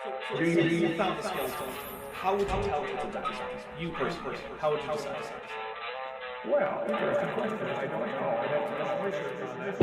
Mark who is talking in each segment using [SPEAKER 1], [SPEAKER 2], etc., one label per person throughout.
[SPEAKER 1] You found the skeleton. How would you tell it's a dinosaur? You personally, how would you decide?
[SPEAKER 2] Well, interesting question. I don't know. I'd have to do some research on this.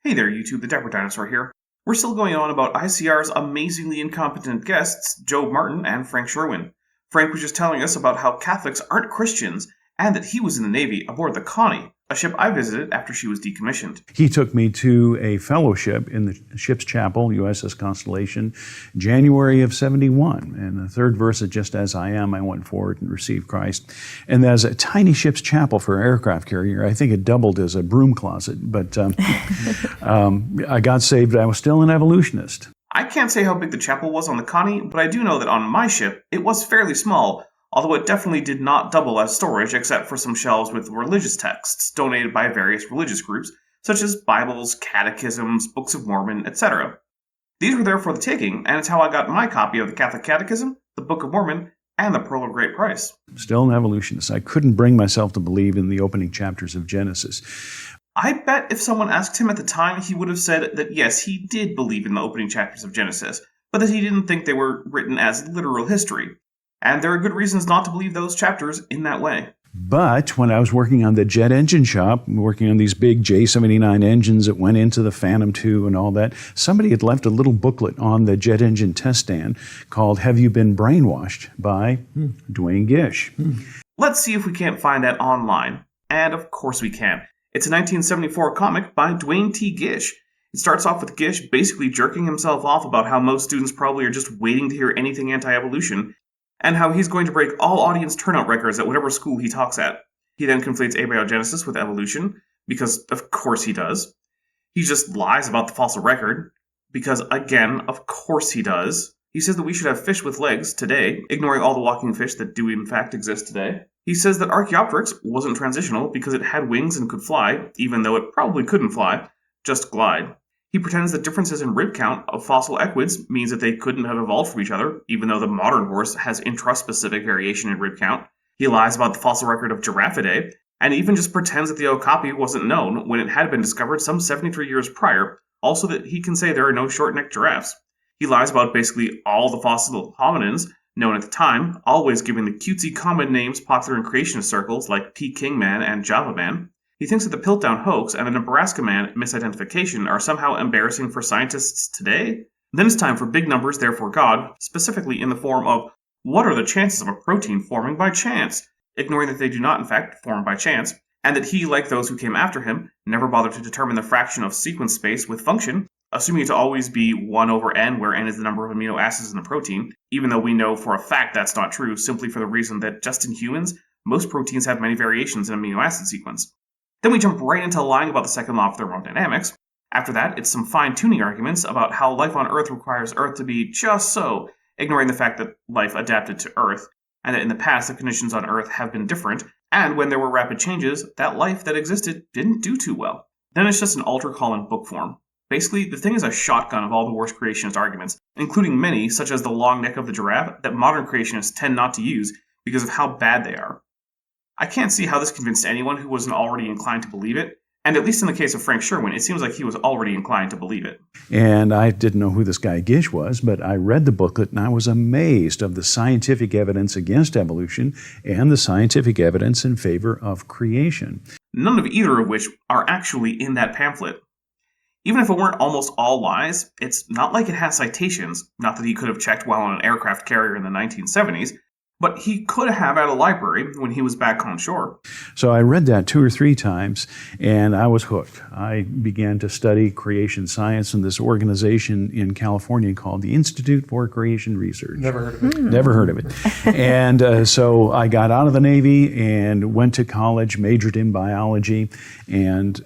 [SPEAKER 3] Hey there, YouTube, the Dapper Dinosaur here. We're still going on about ICR's amazingly incompetent guests, Joe Martin and Frank Sherwin. Frank was just telling us about how Catholics aren't Christians, and that he was in the Navy aboard the Connie, a ship I visited after she was decommissioned.
[SPEAKER 4] He took me to a fellowship in the ship's chapel, USS Constellation, January of 71. And the third verse is, just as I am, I went forward and received Christ. And as a tiny ship's chapel for an aircraft carrier, I think it doubled as a broom closet. But I got saved. I was still an evolutionist.
[SPEAKER 3] I can't say how big the chapel was on the Connie, but I do know that on my ship, it was fairly small, although it definitely did not double as storage except for some shelves with religious texts donated by various religious groups, such as Bibles, catechisms, Books of Mormon, etc. These were there for the taking, and it's how I got my copy of the Catholic Catechism, the Book of Mormon, and the Pearl of Great Price.
[SPEAKER 4] Still an evolutionist. I couldn't bring myself to believe in the opening chapters of Genesis.
[SPEAKER 3] I bet if someone asked him at the time, he would have said that yes, he did believe in the opening chapters of Genesis, but that he didn't think they were written as literal history. And there are good reasons not to believe those chapters in that way.
[SPEAKER 4] But when I was working on the jet engine shop, working on these big J79 engines that went into the Phantom II and all that, somebody had left a little booklet on the jet engine test stand called Have You Been Brainwashed by Dwayne Gish.
[SPEAKER 3] Let's see if we can't find that online. And of course we can. It's a 1974 comic by Dwayne T. Gish. It starts off with Gish basically jerking himself off about how most students probably are just waiting to hear anything anti-evolution, and how he's going to break all audience turnout records at whatever school he talks at. He then conflates abiogenesis with evolution, because of course he does. He just lies about the fossil record, because again, of course he does. He says that we should have fish with legs today, ignoring all the walking fish that do in fact exist today. He says that Archaeopteryx wasn't transitional because it had wings and could fly, even though it probably couldn't fly, just glide. He pretends that differences in rib count of fossil equids means that they couldn't have evolved from each other, even though the modern horse has intraspecific variation in rib count. He lies about the fossil record of Giraffidae, and even just pretends that the okapi wasn't known when it had been discovered some 73 years prior, also that he can say there are no short-necked giraffes. He lies about basically all the fossil hominins known at the time, always giving the cutesy common names popular in creationist circles like Peking Man and Java Man. He thinks that the Piltdown hoax and the Nebraska Man misidentification are somehow embarrassing for scientists today. Then it's time for big numbers, therefore God, specifically in the form of, what are the chances of a protein forming by chance? Ignoring that they do not in fact form by chance, and that he, like those who came after him, never bothered to determine the fraction of sequence space with function, assuming it to always be 1 over n, where n is the number of amino acids in the protein, even though we know for a fact that's not true, simply for the reason that just in humans, most proteins have many variations in amino acid sequence. Then we jump right into lying about the second law of thermodynamics. After that, it's some fine-tuning arguments about how life on Earth requires Earth to be just so, ignoring the fact that life adapted to Earth, and that in the past the conditions on Earth have been different, and when there were rapid changes, that life that existed didn't do too well. Then it's just an altar call in book form. Basically, the thing is a shotgun of all the worst creationist arguments, including many, such as the long neck of the giraffe, that modern creationists tend not to use because of how bad they are. I can't see how this convinced anyone who wasn't already inclined to believe it, and at least in the case of Frank Sherwin, it seems like he was already inclined to believe it.
[SPEAKER 4] And I didn't know who this guy Gish was, but I read the booklet and I was amazed of the scientific evidence against evolution and the scientific evidence in favor of creation.
[SPEAKER 3] None of either of which are actually in that pamphlet. Even if it weren't almost all lies, it's not like it has citations, not that he could have checked while on an aircraft carrier in the 1970s, but he could have at a library when he was back on shore.
[SPEAKER 4] So I read that 2 or 3 times, and I was hooked. I began to study creation science in this organization in California called the Institute for Creation Research.
[SPEAKER 1] Never heard of it.
[SPEAKER 4] Never heard of it. And so I got out of the Navy and went to college, majored in biology, and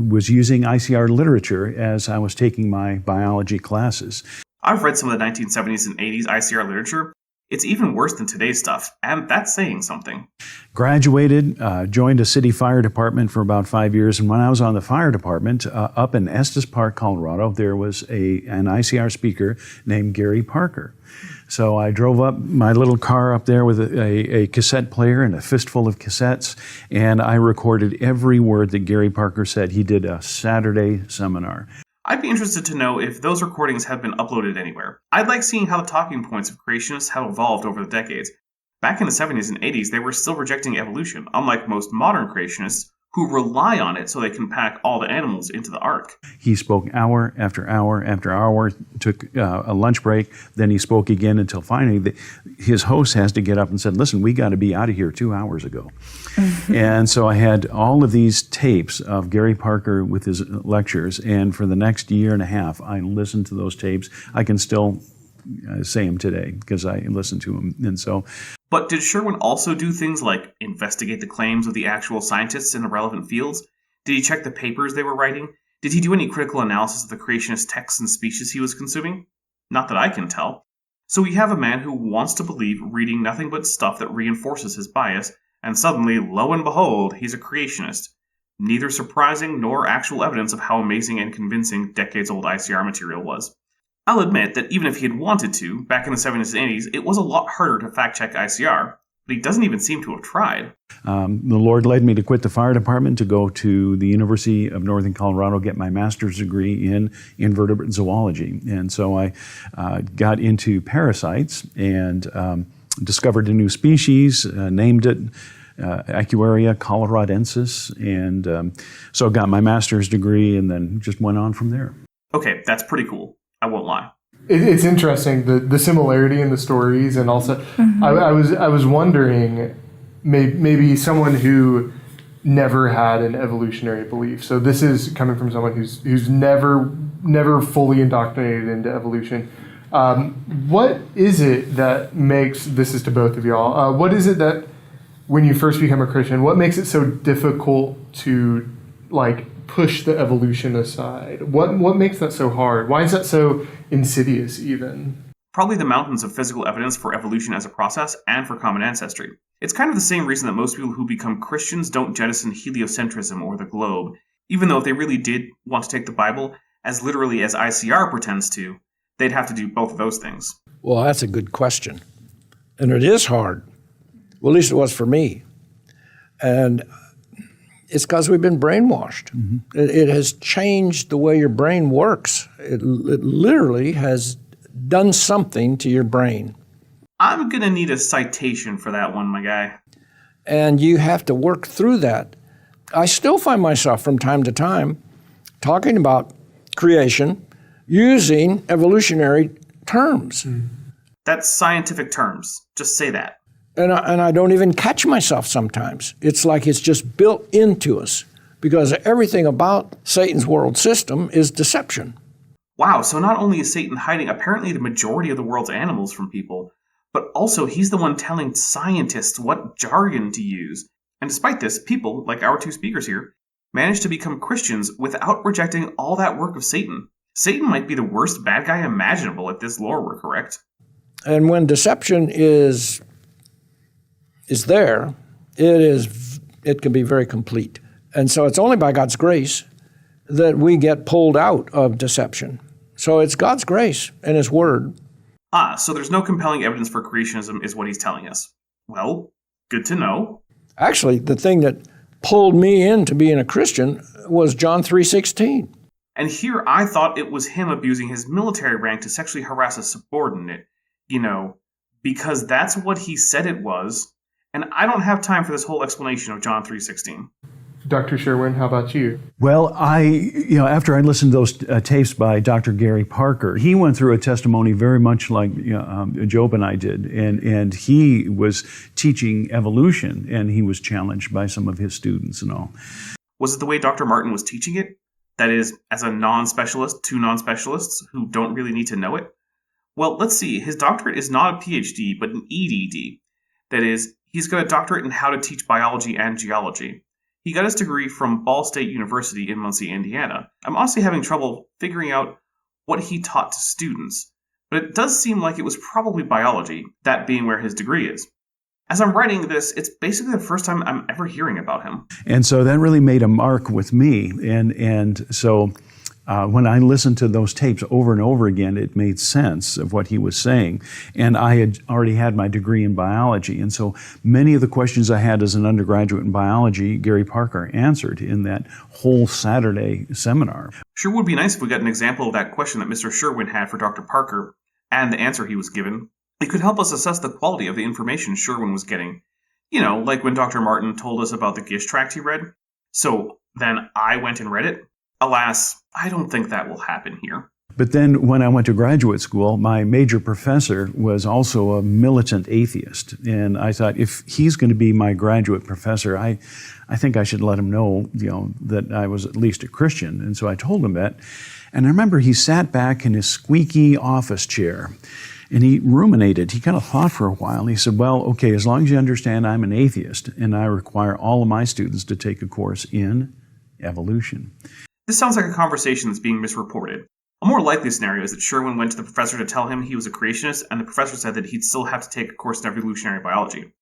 [SPEAKER 4] was using ICR literature as I was taking my biology classes.
[SPEAKER 3] I've read some of the 1970s and 80s ICR literature. It's even worse than today's stuff, and that's saying something.
[SPEAKER 4] Graduated, joined a city fire department for about 5 years, and when I was on the fire department up in Estes Park, Colorado, there was an ICR speaker named Gary Parker. So I drove up my little car up there with a cassette player and a fistful of cassettes, and I recorded every word that Gary Parker said. He did a Saturday seminar.
[SPEAKER 3] I'd be interested to know if those recordings have been uploaded anywhere. I'd like seeing how the talking points of creationists have evolved over the decades. Back in the 70s and 80s, they were still rejecting evolution, unlike most modern creationists who rely on it so they can pack all the animals into the ark.
[SPEAKER 4] He spoke hour after hour after hour, took a lunch break, then he spoke again until finally his host has to get up and said, listen, we got to be out of here 2 hours ago. And so I had all of these tapes of Gary Parker with his lectures, and for the next year and a half, I listened to those tapes. I can still say them today because I listened to them. And so,
[SPEAKER 3] but did Sherwin also do things like investigate the claims of the actual scientists in the relevant fields? Did he check the papers they were writing? Did he do any critical analysis of the creationist texts and speeches he was consuming? Not that I can tell. So we have a man who wants to believe reading nothing but stuff that reinforces his bias, and suddenly, lo and behold, he's a creationist. Neither surprising nor actual evidence of how amazing and convincing decades-old ICR material was. I'll admit that even if he had wanted to, back in the 70s and 80s, it was a lot harder to fact-check ICR, but he doesn't even seem to have tried.
[SPEAKER 4] The Lord led me to quit the fire department to go to the University of Northern Colorado, get my master's degree in invertebrate zoology. And so I got into parasites and discovered a new species, named it Equaria coloradensis, and so got my master's degree and then just went on from there.
[SPEAKER 3] Okay, that's pretty cool. I won't lie.
[SPEAKER 5] It's interesting, the similarity in the stories, and also I was wondering maybe someone who never had an evolutionary belief. So this is coming from someone who's never fully indoctrinated into evolution. What is it that makes, this is to both of y'all, what is it that when you first become a Christian, what makes it so difficult to push the evolution aside? What makes that so hard? Why is that so insidious even?
[SPEAKER 3] Probably the mountains of physical evidence for evolution as a process and for common ancestry. It's kind of the same reason that most people who become Christians don't jettison heliocentrism or the globe, even though if they really did want to take the Bible as literally as ICR pretends to, they'd have to do both of those things.
[SPEAKER 6] Well, that's a good question. And it is hard. Well, at least it was for me. And it's because we've been brainwashed. Mm-hmm. It has changed the way your brain works. It literally has done something to your brain.
[SPEAKER 3] I'm going to need a citation for that one, my guy.
[SPEAKER 6] And you have to work through that. I still find myself from time to time talking about creation using evolutionary terms.
[SPEAKER 3] That's scientific terms. Just say that.
[SPEAKER 6] And I don't even catch myself sometimes. It's like it's just built into us because everything about Satan's world system is deception.
[SPEAKER 3] Wow, so not only is Satan hiding apparently the majority of the world's animals from people, but also he's the one telling scientists what jargon to use. And despite this, people, like our two speakers here, manage to become Christians without rejecting all that work of Satan. Satan might be the worst bad guy imaginable if this lore were correct.
[SPEAKER 6] And when deception is there, it can be very complete. And so it's only by God's grace that we get pulled out of deception. So it's God's grace and His Word.
[SPEAKER 3] So there's no compelling evidence for creationism is what he's telling us. Well, good to know.
[SPEAKER 6] Actually, the thing that pulled me into being a Christian was John 3:16.
[SPEAKER 3] And here I thought it was him abusing his military rank to sexually harass a subordinate, because that's what he said it was. And I don't have time for this whole explanation of John 3:16.
[SPEAKER 5] Dr. Sherwin, how about you?
[SPEAKER 4] Well, after I listened to those tapes by Dr. Gary Parker, he went through a testimony very much like Job and I did, and he was teaching evolution, and he was challenged by some of his students and all.
[SPEAKER 3] Was it the way Dr. Martin was teaching it? That is, as a non-specialist to non-specialists who don't really need to know it? Well, let's see. His doctorate is not a PhD, but an EDD. That is, he's got a doctorate in how to teach biology and geology. He got his degree from Ball State University in Muncie, Indiana. I'm honestly having trouble figuring out what he taught to students, but it does seem like it was probably biology, that being where his degree is. As I'm writing this, it's basically the first time I'm ever hearing about him.
[SPEAKER 4] And so that really made a mark with me. And so when I listened to those tapes over and over again, it made sense of what he was saying. And I had already had my degree in biology. And so many of the questions I had as an undergraduate in biology, Gary Parker answered in that whole Saturday seminar.
[SPEAKER 3] Sure would be nice if we got an example of that question that Mr. Sherwin had for Dr. Parker and the answer he was given. It could help us assess the quality of the information Sherwin was getting. You know, like when Dr. Martin told us about the Gish tract he read. So then I went and read it. Alas, I don't think that will happen here.
[SPEAKER 4] But then when I went to graduate school, my major professor was also a militant atheist. And I thought, if he's going to be my graduate professor, I think I should let him know, that I was at least a Christian. And so I told him that. And I remember he sat back in his squeaky office chair and he ruminated. He kind of thought for a while. He said, well, okay, as long as you understand I'm an atheist and I require all of my students to take a course in evolution.
[SPEAKER 3] This sounds like a conversation that's being misreported. A more likely scenario is that Sherwin went to the professor to tell him he was a creationist, and the professor said that he'd still have to take a course in evolutionary biology.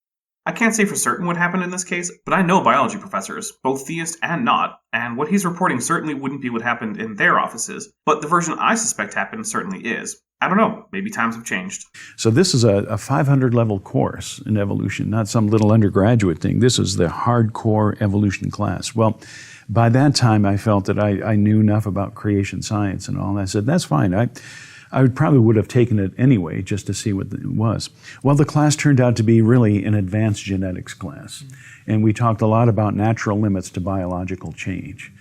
[SPEAKER 3] I can't say for certain what happened in this case, but I know biology professors, both theist and not, and what he's reporting certainly wouldn't be what happened in their offices, but the version I suspect happened certainly is. I don't know, maybe times have changed.
[SPEAKER 4] So this is a 500-level course in evolution, not some little undergraduate thing. This is the hardcore evolution class. Well, by that time, I felt that I knew enough about creation science and all. And I said, that's fine. I would have taken it anyway just to see what it was. Well, the class turned out to be really an advanced genetics class. And we talked a lot about natural limits to biological change.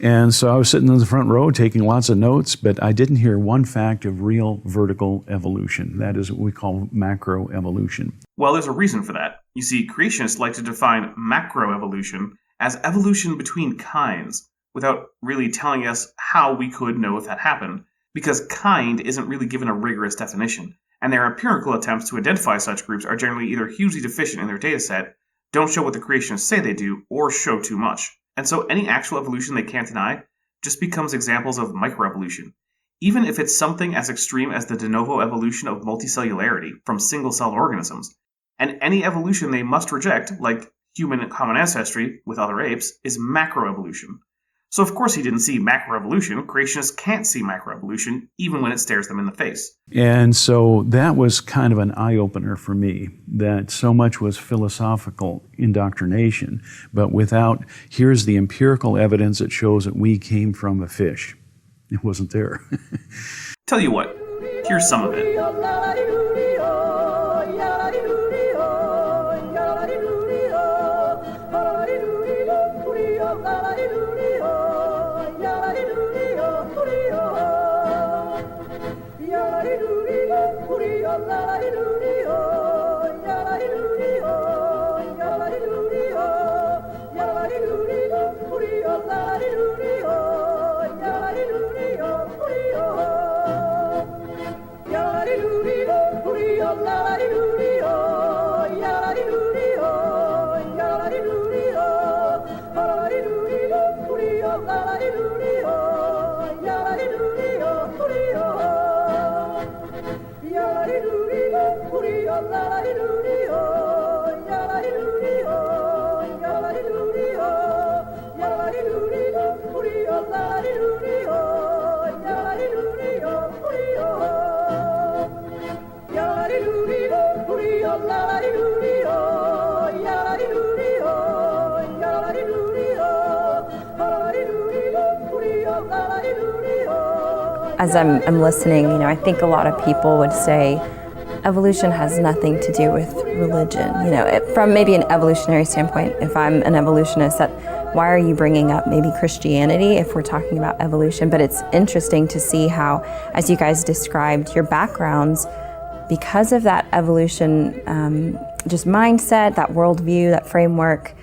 [SPEAKER 4] And so I was sitting in the front row taking lots of notes, but I didn't hear one fact of real vertical evolution. That is what we call macroevolution.
[SPEAKER 3] Well, there's a reason for that. You see, creationists like to define macroevolution as evolution between kinds, without really telling us how we could know if that happened, because kind isn't really given a rigorous definition, and their empirical attempts to identify such groups are generally either hugely deficient in their dataset, don't show what the creationists say they do, or show too much. And so any actual evolution they can't deny just becomes examples of microevolution, even if it's something as extreme as the de novo evolution of multicellularity from single-celled organisms. And any evolution they must reject, like human common ancestry with other apes, is macroevolution. So of course he didn't see macroevolution. Creationists can't see macroevolution, even when it stares them in the face.
[SPEAKER 4] And so that was kind of an eye-opener for me, that so much was philosophical indoctrination, but without, here's the empirical evidence that shows that we came from a fish. It wasn't there.
[SPEAKER 3] Tell you what, here's some of it.
[SPEAKER 7] As I'm listening, I think a lot of people would say evolution has nothing to do with religion. From maybe an evolutionary standpoint, if I'm an evolutionist, why are you bringing up maybe Christianity if we're talking about evolution? But it's interesting to see how, as you guys described, your backgrounds, because of that evolution, just mindset, that worldview, that framework,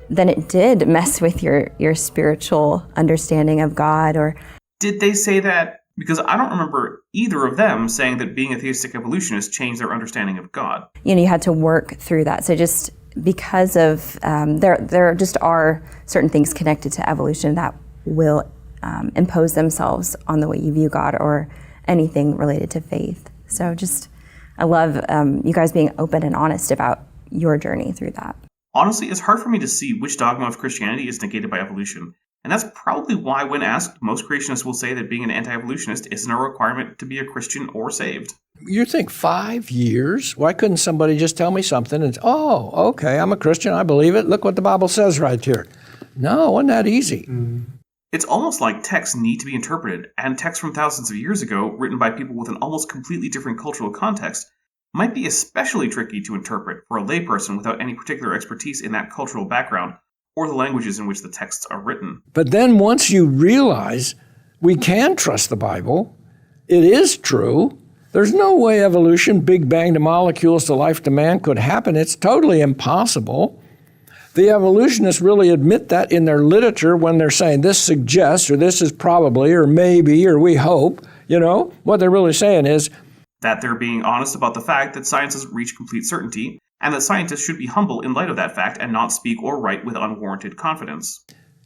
[SPEAKER 7] then it did mess with your spiritual understanding of God. Or
[SPEAKER 3] did they say that? Because I don't remember either of them saying that being a theistic evolutionist changed their understanding of God.
[SPEAKER 7] You had to work through that. So just because of, there just are certain things connected to evolution that will impose themselves on the way you view God or anything related to faith. So I love you guys being open and honest about your journey through that.
[SPEAKER 3] Honestly, it's hard for me to see which dogma of Christianity is negated by evolution. And that's probably why, when asked, most creationists will say that being an anti-evolutionist isn't a requirement to be a Christian or saved.
[SPEAKER 6] You think 5 years? Why couldn't somebody just tell me something and, oh, okay, I'm a Christian, I believe it. Look what the Bible says right here. No, it wasn't that easy.
[SPEAKER 3] It's almost like texts need to be interpreted, and texts from thousands of years ago, written by people with an almost completely different cultural context, might be especially tricky to interpret for a layperson without any particular expertise in that cultural background or the languages in which the texts are written.
[SPEAKER 6] But then once you realize we can trust the Bible, it is true, there's no way evolution, Big Bang to molecules to life to man could happen. It's totally impossible. The evolutionists really admit that in their literature when they're saying this suggests or this is probably or maybe or we hope. What they're really saying is
[SPEAKER 3] that they're being honest about the fact that science hasn't reached complete certainty, and that scientists should be humble in light of that fact and not speak or write with unwarranted confidence.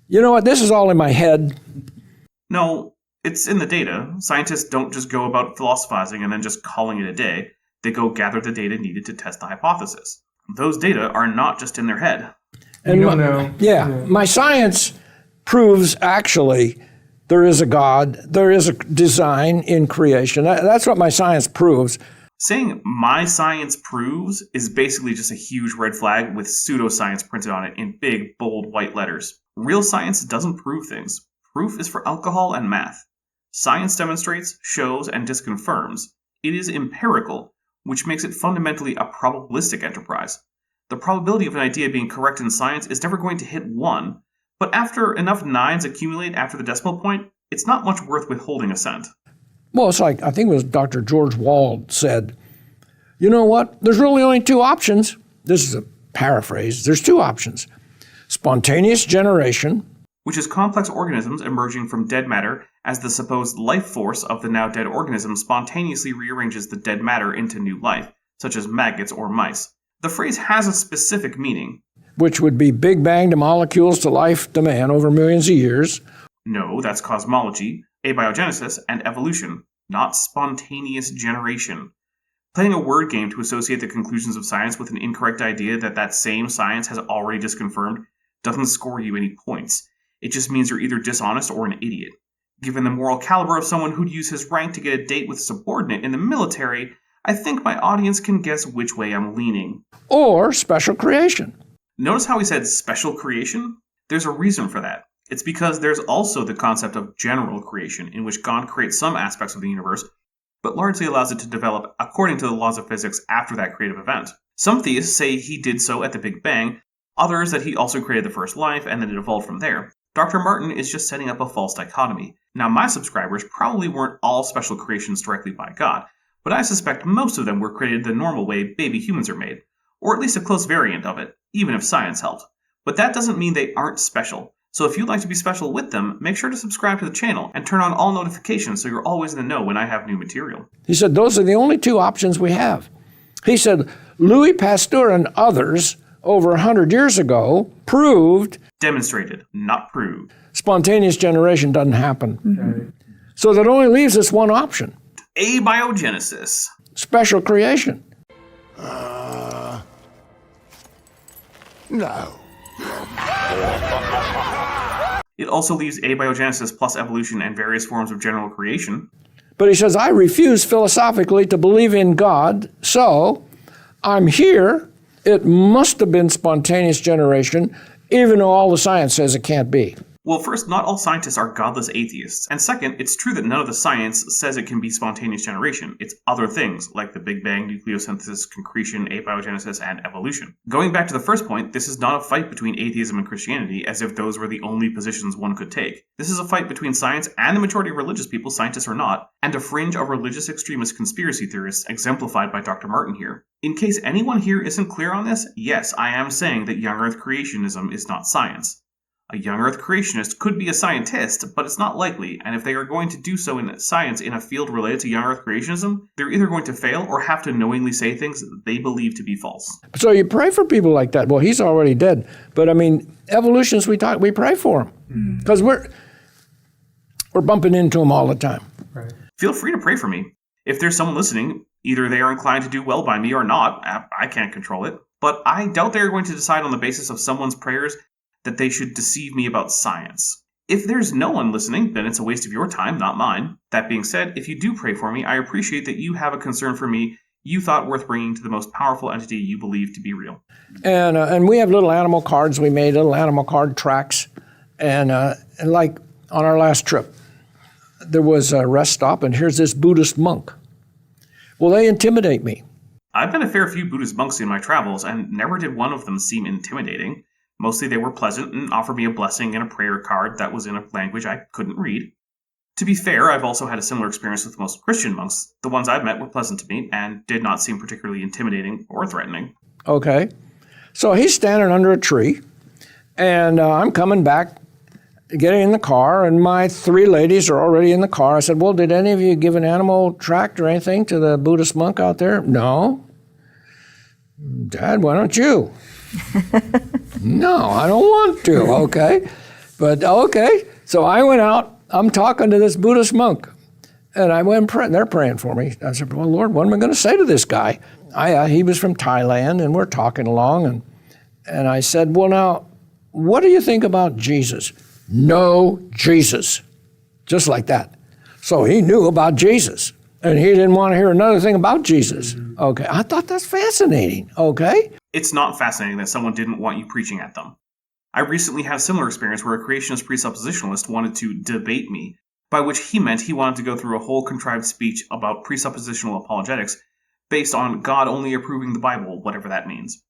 [SPEAKER 6] You know what? This is all in my head.
[SPEAKER 3] No, it's in the data. Scientists don't just go about philosophizing and then just calling it a day. They go gather the data needed to test the hypothesis. Those data are not just in their head.
[SPEAKER 6] And
[SPEAKER 5] You don't know.
[SPEAKER 6] Yeah, my science proves actually there is a God, there is a design in creation. That's what my science proves.
[SPEAKER 3] Saying my science proves is basically just a huge red flag with pseudoscience printed on it in big, bold white letters. Real science doesn't prove things. Proof is for alcohol and math. Science demonstrates, shows, and disconfirms. It is empirical, which makes it fundamentally a probabilistic enterprise. The probability of an idea being correct in science is never going to hit 1, but after enough 9s accumulate after the decimal point, it's not much worth withholding a cent.
[SPEAKER 6] Well, it's like, I think it was Dr. George Wald said, you know what? There's really only 2 options. This is a paraphrase. There's 2 options. Spontaneous generation,
[SPEAKER 3] which is complex organisms emerging from dead matter as the supposed life force of the now dead organism spontaneously rearranges the dead matter into new life, such as maggots or mice. The phrase has a specific meaning.
[SPEAKER 6] Which would be Big Bang to molecules to life to man over millions of years.
[SPEAKER 3] No, that's cosmology, abiogenesis, and evolution, not spontaneous generation. Playing a word game to associate the conclusions of science with an incorrect idea that same science has already disconfirmed doesn't score you any points. It just means you're either dishonest or an idiot. Given the moral caliber of someone who'd use his rank to get a date with a subordinate in the military, I think my audience can guess which way I'm leaning.
[SPEAKER 6] Or special creation.
[SPEAKER 3] Notice how he said special creation? There's a reason for that. It's because there's also the concept of general creation, in which God creates some aspects of the universe, but largely allows it to develop according to the laws of physics after that creative event. Some theists say he did so at the Big Bang, others that he also created the first life and then it evolved from there. Dr. Martin is just setting up a false dichotomy. Now, my subscribers probably weren't all special creations directly by God, but I suspect most of them were created the normal way baby humans are made, or at least a close variant of it, even if science helped. But that doesn't mean they aren't special. So if you'd like to be special with them, make sure to subscribe to the channel and turn on all notifications so you're always in the know when I have new material.
[SPEAKER 6] He said, those are the only 2 options we have. He said, Louis Pasteur and others over 100 years ago proved,
[SPEAKER 3] demonstrated, not proved,
[SPEAKER 6] spontaneous generation doesn't happen. Mm-hmm. So that only leaves us one option.
[SPEAKER 3] Abiogenesis.
[SPEAKER 6] Special creation.
[SPEAKER 8] No.
[SPEAKER 3] It also leaves abiogenesis plus evolution and various forms of general creation.
[SPEAKER 6] But he says, I refuse philosophically to believe in God, so I'm here. It must have been spontaneous generation, even though all the science says it can't be.
[SPEAKER 3] Well, first, not all scientists are godless atheists. And second, it's true that none of the science says it can be spontaneous generation. It's other things, like the Big Bang, nucleosynthesis, concretion, abiogenesis, and evolution. Going back to the first point, this is not a fight between atheism and Christianity, as if those were the only positions one could take. This is a fight between science and the majority of religious people, scientists or not, and a fringe of religious extremist conspiracy theorists, exemplified by Dr. Martin here. In case anyone here isn't clear on this, yes, I am saying that young Earth creationism is not science. A young Earth creationist could be a scientist, but it's not likely, and if they are going to do so in science in a field related to young Earth creationism, they're either going to fail or have to knowingly say things that they believe to be false.
[SPEAKER 6] So you pray for people like that. Well, he's already dead, but I mean, evolutionists, we pray for them because we're bumping into them all the time.
[SPEAKER 5] Right.
[SPEAKER 3] Feel free to pray for me. If there's someone listening, either they are inclined to do well by me or not. I can't control it. But I doubt they are going to decide on the basis of someone's prayers that they should deceive me about science. If there's no one listening, then it's a waste of your time, not mine. That being said, if you do pray for me, I appreciate that you have a concern for me you thought worth bringing to the most powerful entity you believe to be real.
[SPEAKER 6] And we have little animal cards. We made little animal card tracks. And like on our last trip, there was a rest stop, and here's this Buddhist monk. Well, they intimidate me.
[SPEAKER 3] I've met a fair few Buddhist monks in my travels, and never did one of them seem intimidating. Mostly they were pleasant and offered me a blessing and a prayer card that was in a language I couldn't read. To be fair, I've also had a similar experience with most Christian monks. The ones I've met were pleasant to me and did not seem particularly intimidating or threatening.
[SPEAKER 6] Okay. So he's standing under a tree, and I'm coming back, getting in the car, and my 3 ladies are already in the car. I said, well, did any of you give an animal tract or anything to the Buddhist monk out there? No. Dad, why don't you? No, I don't want to, okay. But okay, so I went out. I'm talking to this Buddhist monk, and I went and they're praying for me. I said, well, Lord, what am I going to say to this guy? He was from Thailand, and we're talking along, and I said, well, now, what do you think about Jesus? No Jesus, just like that. So he knew about Jesus, and he didn't want to hear another thing about Jesus. Okay, I thought that's fascinating, okay?
[SPEAKER 3] It's not fascinating that someone didn't want you preaching at them. I recently had a similar experience where a creationist presuppositionalist wanted to debate me, by which he meant he wanted to go through a whole contrived speech about presuppositional apologetics based on God only approving the Bible, whatever that means.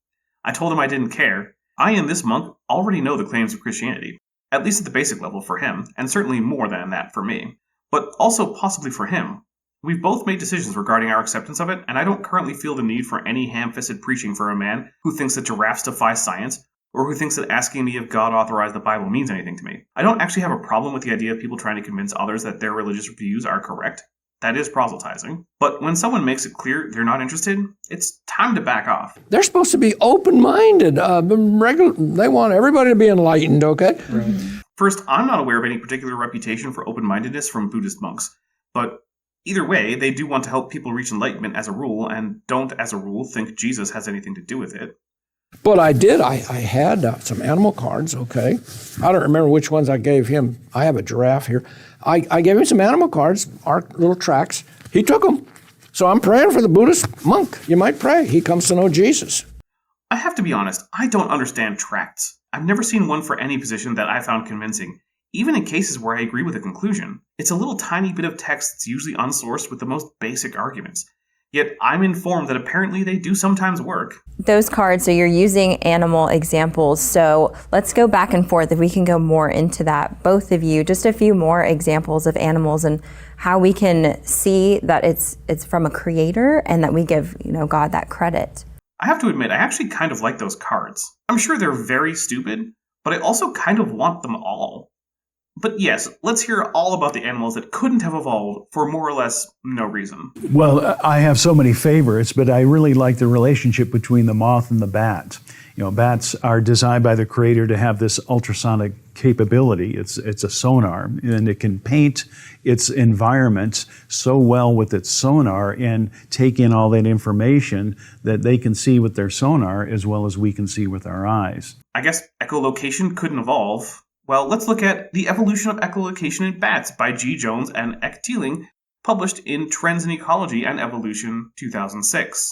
[SPEAKER 3] I told him I didn't care. I and this monk already know the claims of Christianity, at least at the basic level for him, and certainly more than that for me, but also possibly for him. We've both made decisions regarding our acceptance of it, and I don't currently feel the need for any ham-fisted preaching for a man who thinks that giraffes defy science, or who thinks that asking me if God authorized the Bible means anything to me. I don't actually have a problem with the idea of people trying to convince others that their religious views are correct. That is proselytizing. But when someone makes it clear they're not interested, it's time to back off.
[SPEAKER 6] They're supposed to be open-minded. They want everybody to be enlightened, okay?
[SPEAKER 5] Right.
[SPEAKER 3] First, I'm not aware of any particular reputation for open-mindedness from Buddhist monks, but either way, they do want to help people reach enlightenment as a rule, and don't, as a rule, think Jesus has anything to do with it.
[SPEAKER 6] But I did. I had some animal cards, okay? I don't remember which ones I gave him. I have a giraffe here. I gave him some animal cards, our little tracts. He took them. So I'm praying for the Buddhist monk. You might pray. He comes to know Jesus.
[SPEAKER 3] I have to be honest, I don't understand tracts. I've never seen one for any position that I found convincing, even in cases where I agree with a conclusion. It's a little tiny bit of text that's usually unsourced with the most basic arguments. Yet I'm informed that apparently they do sometimes work.
[SPEAKER 7] Those cards, so you're using animal examples. So let's go back and forth if we can go more into that. Both of you, just a few more examples of animals and how we can see that it's from a creator and that we give, God that credit.
[SPEAKER 3] I have to admit, I actually kind of like those cards. I'm sure they're very stupid, but I also kind of want them all. But yes, let's hear all about the animals that couldn't have evolved for more or less no reason.
[SPEAKER 4] Well, I have so many favorites, but I really like the relationship between the moth and the bat. Bats are designed by the creator to have this ultrasonic capability. It's a sonar, and it can paint its environment so well with its sonar and take in all that information that they can see with their sonar as well as we can see with our eyes.
[SPEAKER 3] I guess echolocation couldn't evolve. Well, let's look at The Evolution of Echolocation in Bats by G. Jones and Eck Teeling, published in Trends in Ecology and Evolution 2006,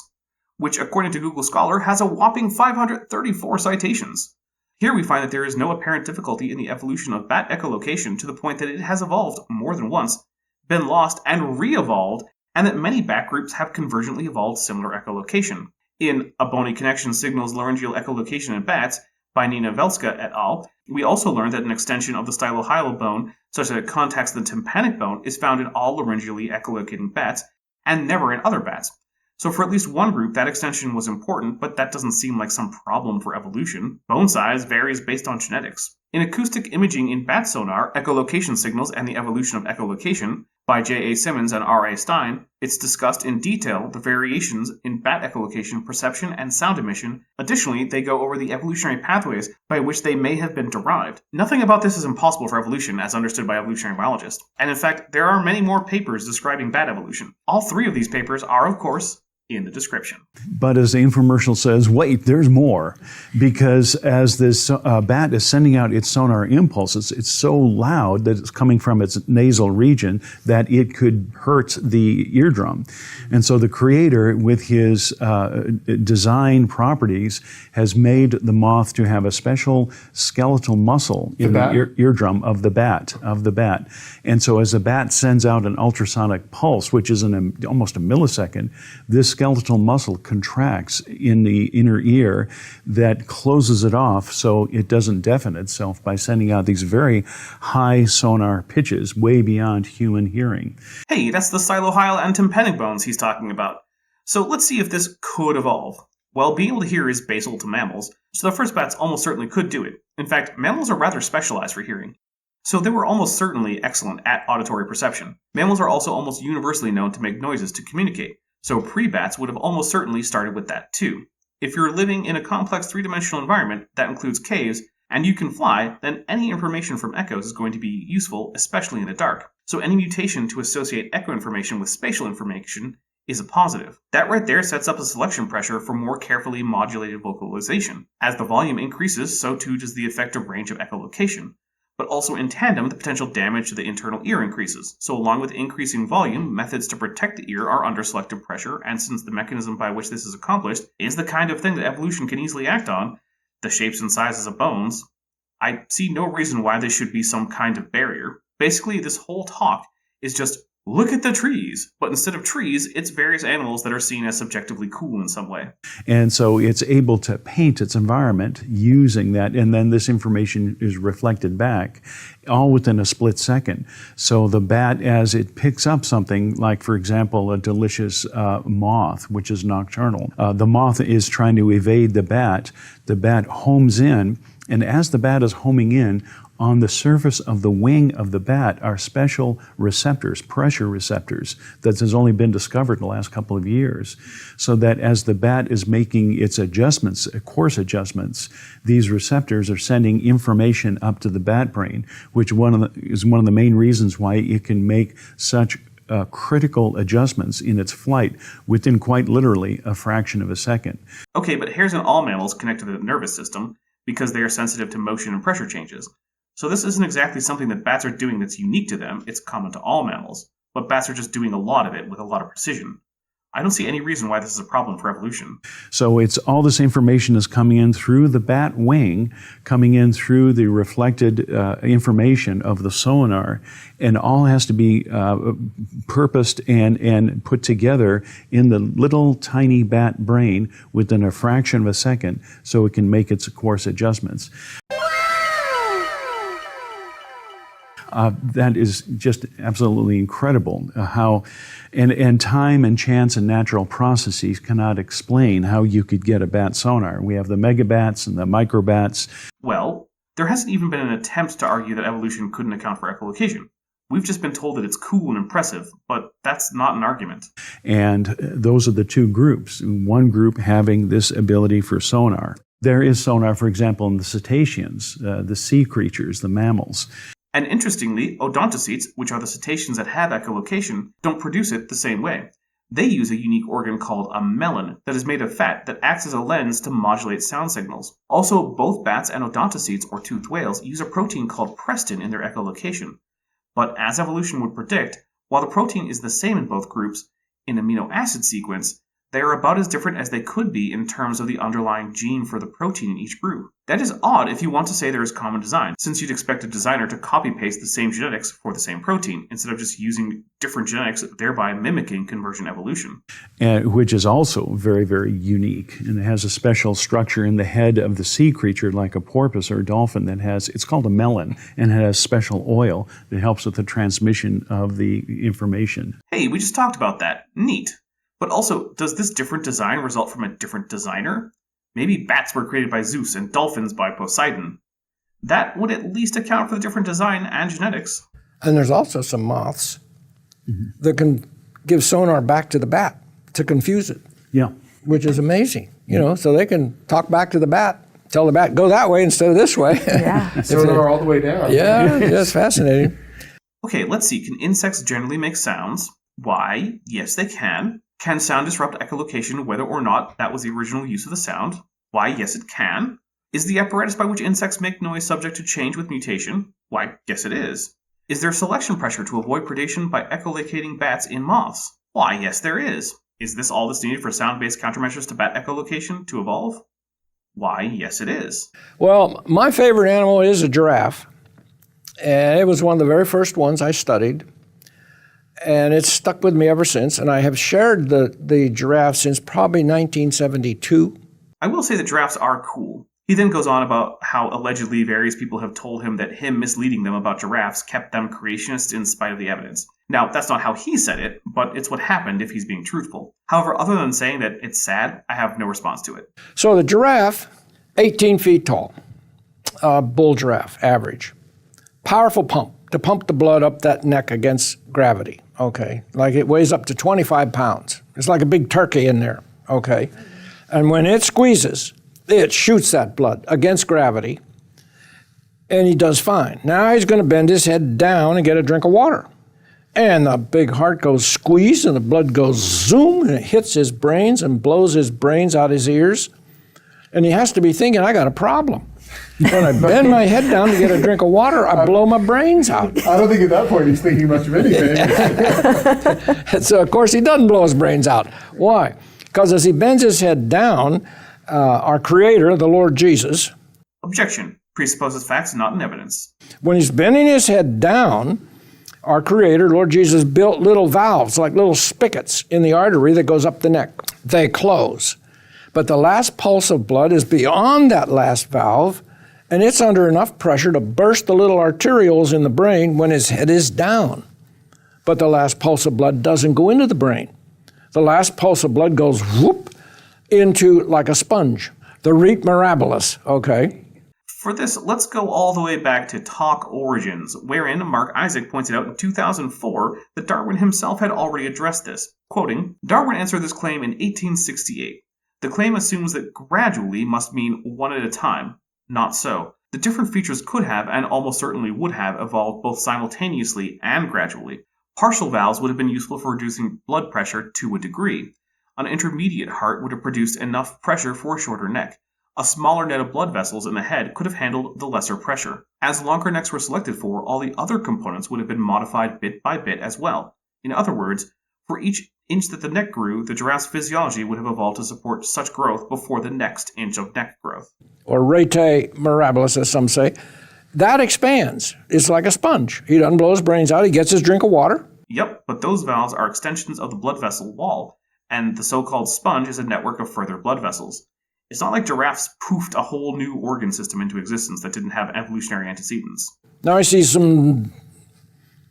[SPEAKER 3] which, according to Google Scholar, has a whopping 534 citations. Here we find that there is no apparent difficulty in the evolution of bat echolocation to the point that it has evolved more than once, been lost and re-evolved, and that many bat groups have convergently evolved similar echolocation. In A Bony Connection Signals Laryngeal Echolocation in Bats, by Nina Velska et al., we also learned that an extension of the stylohyoid bone, such that it contacts the tympanic bone, is found in all laryngeally echolocating bats, and never in other bats. So for at least one group, that extension was important, but that doesn't seem like some problem for evolution. Bone size varies based on genetics. In Acoustic Imaging in Bat Sonar, Echolocation Signals and the Evolution of Echolocation, By J.A. Simmons and R.A. Stein, it's discussed in detail the variations in bat echolocation, perception, and sound emission. Additionally, they go over the evolutionary pathways by which they may have been derived. Nothing about this is impossible for evolution, as understood by evolutionary biologists. And in fact, there are many more papers describing bat evolution. All 3 of these papers are, of course, in the description.
[SPEAKER 4] But as the infomercial says, wait, there's more. Because as this bat is sending out its sonar impulses, it's so loud that it's coming from its nasal region that it could hurt the eardrum. And so the creator, with his design properties, has made the moth to have a special skeletal muscle in the eardrum of the bat. And so as the bat sends out an ultrasonic pulse, which is in almost a millisecond, this skeletal muscle contracts in the inner ear that closes it off so it doesn't deafen itself by sending out these very high sonar pitches way beyond human hearing.
[SPEAKER 3] Hey, that's the stylohyle and tympanic bones he's talking about. So let's see if this could evolve. Well, being able to hear is basal to mammals, so the first bats almost certainly could do it. In fact, mammals are rather specialized for hearing. So they were almost certainly excellent at auditory perception. Mammals are also almost universally known to make noises to communicate. So pre-bats would have almost certainly started with that too. If you're living in a complex 3-dimensional environment that includes caves, and you can fly, then any information from echoes is going to be useful, especially in the dark. So any mutation to associate echo information with spatial information is a positive. That right there sets up a selection pressure for more carefully modulated vocalization. As the volume increases, so too does the effective range of echolocation. But also in tandem, the potential damage to the internal ear increases. So along with increasing volume, methods to protect the ear are under selective pressure, and since the mechanism by which this is accomplished is the kind of thing that evolution can easily act on, the shapes and sizes of bones, I see no reason why this should be some kind of barrier. Basically, this whole talk is just, look at the trees, but instead of trees, it's various animals that are seen as subjectively cool in some way.
[SPEAKER 4] And so it's able to paint its environment using that, and then this information is reflected back, all within a split second. So the bat, as it picks up something, like, for example, a delicious moth, which is nocturnal, the moth is trying to evade the bat homes in, and as the bat is homing in, on the surface of the wing of the bat are special receptors, pressure receptors, that has only been discovered in the last couple of years. So that as the bat is making its adjustments, course adjustments, these receptors are sending information up to the bat brain, which is one of the main reasons why it can make such critical adjustments in its flight within quite literally a fraction of a second.
[SPEAKER 3] Okay, but hares in all mammals connect to the nervous system because they are sensitive to motion and pressure changes. So this isn't exactly something that bats are doing that's unique to them, it's common to all mammals, but bats are just doing a lot of it with a lot of precision. I don't see any reason why this is a problem for evolution.
[SPEAKER 4] So it's all this information is coming in through the bat wing, coming in through the reflected information of the sonar, and all has to be purposed and put together in the little tiny bat brain within a fraction of a second so it can make its course adjustments. That is just absolutely incredible how, and time and chance and natural processes cannot explain how you could get a bat sonar. We have the megabats and the microbats.
[SPEAKER 3] Well, there hasn't even been an attempt to argue that evolution couldn't account for echolocation. We've just been told that it's cool and impressive, but that's not an argument.
[SPEAKER 4] And those are the two groups. One group having this ability for sonar. There is sonar, for example, in the cetaceans, the sea creatures, the mammals.
[SPEAKER 3] And interestingly, odontocetes, which are the cetaceans that have echolocation, don't produce it the same way. They use a unique organ called a melon that is made of fat that acts as a lens to modulate sound signals. Also, both bats and odontocetes, or toothed whales, use a protein called prestin in their echolocation. But as evolution would predict, while the protein is the same in both groups, in amino acid sequence, they are about as different as they could be in terms of the underlying gene for the protein in each group. That is odd if you want to say there is common design, since you'd expect a designer to copy-paste the same genetics for the same protein, instead of just using different genetics, thereby mimicking convergent evolution.
[SPEAKER 4] Which is also very, very unique. And it has a special structure in the head of the sea creature, like a porpoise or a dolphin, it's called a melon, and it has special oil that helps with the transmission of the information.
[SPEAKER 3] Hey, we just talked about that. Neat. But also, does this different design result from a different designer? Maybe bats were created by Zeus and dolphins by Poseidon. That would at least account for the different design and genetics.
[SPEAKER 6] And there's also some moths that can give sonar back to the bat to confuse it,
[SPEAKER 4] Yeah.
[SPEAKER 6] which is amazing. So they can talk back to the bat, tell the bat, go that way instead of this way.
[SPEAKER 7] Yeah.
[SPEAKER 5] Sonar all the way down.
[SPEAKER 6] Yeah, that's fascinating.
[SPEAKER 3] Okay, let's see. Can insects generally make sounds? Why, yes, they can. Can sound disrupt echolocation whether or not that was the original use of the sound? Why, yes, it can. Is the apparatus by which insects make noise subject to change with mutation? Why, yes, it is. Is there selection pressure to avoid predation by echolocating bats in moths? Why, yes, there is. Is this all that's needed for sound-based countermeasures to bat echolocation to evolve? Why, yes, it is.
[SPEAKER 6] Well, my favorite animal is a giraffe. And it was one of the very first ones I studied. And it's stuck with me ever since. And I have shared the giraffe since probably 1972.
[SPEAKER 3] I will say that giraffes are cool. He then goes on about how allegedly various people have told him that him misleading them about giraffes kept them creationists in spite of the evidence. Now, that's not how he said it, but it's what happened if he's being truthful. However, other than saying that it's sad, I have no response to it.
[SPEAKER 6] So the giraffe, 18 feet tall, bull giraffe, average. Powerful pump to pump the blood up that neck against gravity, okay? Like it weighs up to 25 pounds. It's like a big turkey in there, okay? And when it squeezes, it shoots that blood against gravity, and he does fine. Now he's going to bend his head down and get a drink of water. And the big heart goes squeeze, and the blood goes zoom, and it hits his brains and blows his brains out his ears. And he has to be thinking, I got a problem. When I bend my head down to get a drink of water, I blow my brains out.
[SPEAKER 5] I don't think at that point he's thinking much of anything.
[SPEAKER 6] So, of course, he doesn't blow his brains out. Why? Because as he bends his head down, our Creator, the Lord Jesus...
[SPEAKER 3] Objection. Presupposes facts, not in evidence.
[SPEAKER 6] When he's bending his head down, our Creator, Lord Jesus, built little valves, like little spigots in the artery that goes up the neck. They close. But the last pulse of blood is beyond that last valve, and it's under enough pressure to burst the little arterioles in the brain when his head is down. But the last pulse of blood doesn't go into the brain. The last pulse of blood goes whoop into like a sponge, the rete mirabilis, okay?
[SPEAKER 3] For this, let's go all the way back to Talk Origins, wherein Mark Isaac pointed out in 2004 that Darwin himself had already addressed this. Quoting, Darwin answered this claim in 1868. The claim assumes that gradually must mean one at a time. Not so. The different features could have, and almost certainly would have, evolved both simultaneously and gradually. Partial valves would have been useful for reducing blood pressure to a degree. An intermediate heart would have produced enough pressure for a shorter neck. A smaller net of blood vessels in the head could have handled the lesser pressure. As longer necks were selected for, all the other components would have been modified bit by bit as well. In other words, for each inch that the neck grew, the giraffe's physiology would have evolved to support such growth before the next inch of neck growth.
[SPEAKER 6] Or rete mirabilis, as some say. That expands. It's like a sponge. He doesn't blow his brains out. He gets his drink of water.
[SPEAKER 3] Yep, but those valves are extensions of the blood vessel wall, and the so-called sponge is a network of further blood vessels. It's not like giraffes poofed a whole new organ system into existence that didn't have evolutionary antecedents.
[SPEAKER 6] Now I see some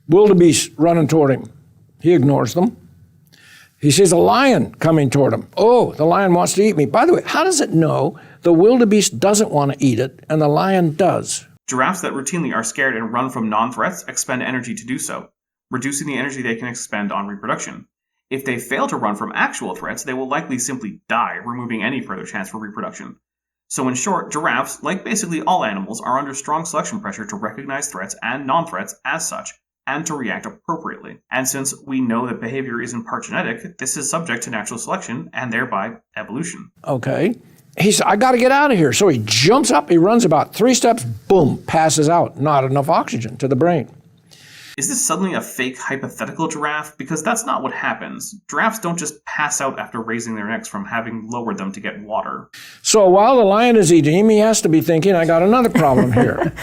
[SPEAKER 6] wildebeest running toward him. He ignores them. He sees a lion coming toward him. Oh, the lion wants to eat me. By the way, how does it know the wildebeest doesn't want to eat it and the lion does?
[SPEAKER 3] Giraffes that routinely are scared and run from non-threats expend energy to do so, reducing the energy they can expend on reproduction. If they fail to run from actual threats, they will likely simply die, removing any further chance for reproduction. So in short, giraffes, like basically all animals, are under strong selection pressure to recognize threats and non-threats as such, and to react appropriately. And since we know that behavior is in part genetic, this is subject to natural selection, and thereby evolution.
[SPEAKER 6] Okay. He said, I got to get out of here. So he jumps up, he runs about 3 steps, boom, passes out. Not enough oxygen to the brain.
[SPEAKER 3] Is this suddenly a fake hypothetical giraffe? Because that's not what happens. Giraffes don't just pass out after raising their necks from having lowered them to get water.
[SPEAKER 6] So while the lion is eating him, he has to be thinking, I got another problem here.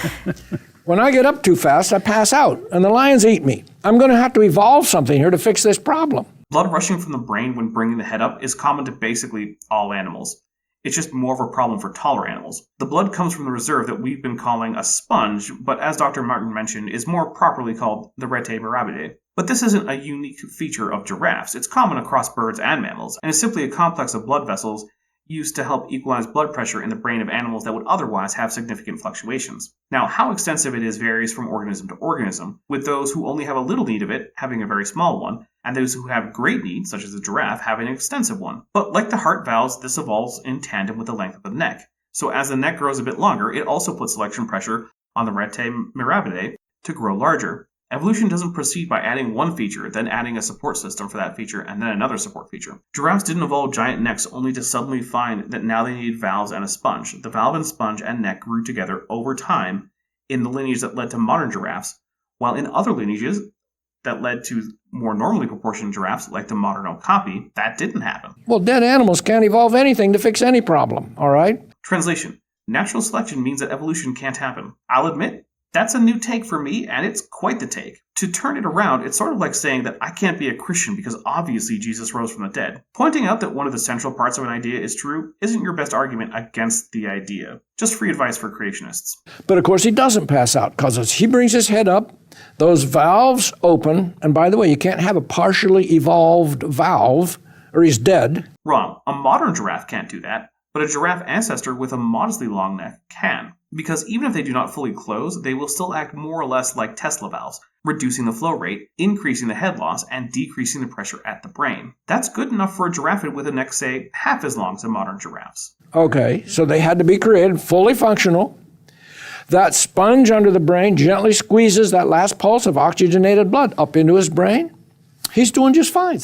[SPEAKER 6] When I get up too fast, I pass out, and the lions eat me. I'm going to have to evolve something here to fix this problem.
[SPEAKER 3] Blood rushing from the brain when bringing the head up is common to basically all animals. It's just more of a problem for taller animals. The blood comes from the reserve that we've been calling a sponge, but as Dr. Martin mentioned, is more properly called the rete mirabilis. But this isn't a unique feature of giraffes. It's common across birds and mammals, and is simply a complex of blood vessels used to help equalize blood pressure in the brain of animals that would otherwise have significant fluctuations. Now, how extensive it is varies from organism to organism, with those who only have a little need of it having a very small one, and those who have great need, such as a giraffe, having an extensive one. But like the heart valves, this evolves in tandem with the length of the neck. So as the neck grows a bit longer, it also puts selection pressure on the rete mirabidae to grow larger. Evolution doesn't proceed by adding one feature, then adding a support system for that feature, and then another support feature. Giraffes didn't evolve giant necks only to suddenly find that now they needed valves and a sponge. The valve and sponge and neck grew together over time in the lineage that led to modern giraffes, while in other lineages that led to more normally proportioned giraffes, like the modern okapi, that didn't happen.
[SPEAKER 6] Well, dead animals can't evolve anything to fix any problem, all right?
[SPEAKER 3] Translation. Natural selection means that evolution can't happen. I'll admit, that's a new take for me, and it's quite the take. To turn it around, it's sort of like saying that I can't be a Christian because obviously Jesus rose from the dead. Pointing out that one of the central parts of an idea is true isn't your best argument against the idea. Just free advice for creationists.
[SPEAKER 6] But of course he doesn't pass out, because as he brings his head up, those valves open, and by the way, you can't have a partially evolved valve, or he's dead.
[SPEAKER 3] Wrong. A modern giraffe can't do that, but a giraffe ancestor with a modestly long neck can. Because even if they do not fully close, they will still act more or less like Tesla valves, reducing the flow rate, increasing the head loss, and decreasing the pressure at the brain. That's good enough for a giraffe with a neck, say, half as long as a modern giraffe's.
[SPEAKER 6] Okay, so they had to be created fully functional. That sponge under the brain gently squeezes that last pulse of oxygenated blood up into his brain. He's doing just fine.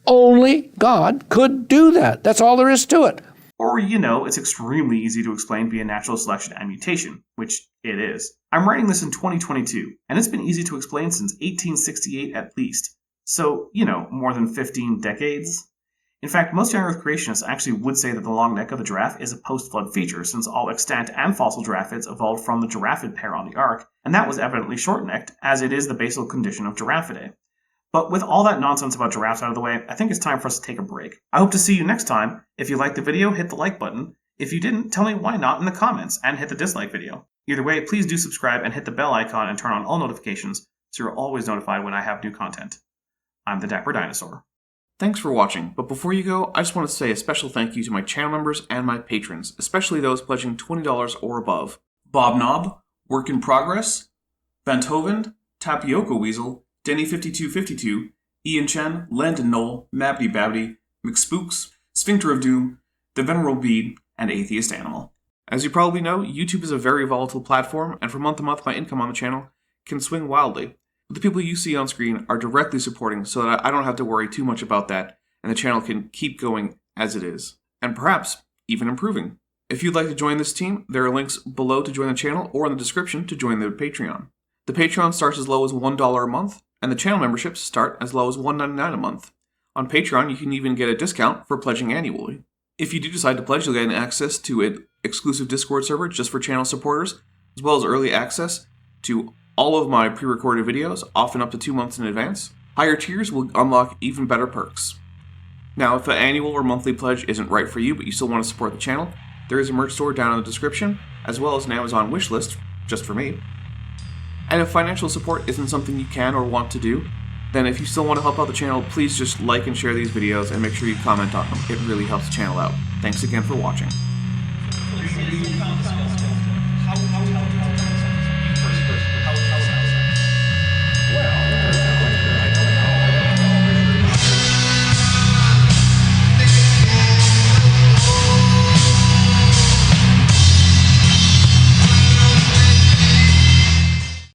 [SPEAKER 6] Only God could do that. That's all there is to it.
[SPEAKER 3] Or, it's extremely easy to explain via natural selection and mutation, which it is. I'm writing this in 2022, and it's been easy to explain since 1868 at least. So, more than 15 decades. In fact, most young Earth creationists actually would say that the long neck of the giraffe is a post-flood feature, since all extant and fossil giraffids evolved from the giraffid pair on the ark, and that was evidently short-necked, as it is the basal condition of Giraffidae. But with all that nonsense about giraffes out of the way, I think it's time for us to take a break. I hope to see you next time. If you liked the video, hit the like button. If you didn't, tell me why not in the comments, and hit the dislike video. Either way, please do subscribe and hit the bell icon and turn on all notifications so you're always notified when I have new content. I'm the Dapper Dinosaur. Thanks for watching, but before you go, I just want to say a special thank you to my channel members and my patrons, especially those pledging $20 or above. Bob Knob, Work in Progress, Benthoven, Tapioca Weasel, Denny5252, Ian Chen, Landon Knoll, Mabdy Babdy, McSpooks, Sphincter of Doom, The Venerable Bede, and Atheist Animal. As you probably know, YouTube is a very volatile platform, and from month to month my income on the channel can swing wildly. But the people you see on screen are directly supporting so that I don't have to worry too much about that, and the channel can keep going as it is, and perhaps even improving. If you'd like to join this team, there are links below to join the channel or in the description to join the Patreon. The Patreon starts as low as $1 a month, and the channel memberships start as low as $1.99 a month. On Patreon, you can even get a discount for pledging annually. If you do decide to pledge, you'll get access to an exclusive Discord server just for channel supporters, as well as early access to all of my pre-recorded videos, often up to 2 months in advance. Higher tiers will unlock even better perks. Now, if an annual or monthly pledge isn't right for you, but you still want to support the channel, there is a merch store down in the description, as well as an Amazon wishlist, just for me. And if financial support isn't something you can or want to do, then if you still want to help out the channel, please just like and share these videos and make sure you comment on them. It really helps the channel out. Thanks again for watching.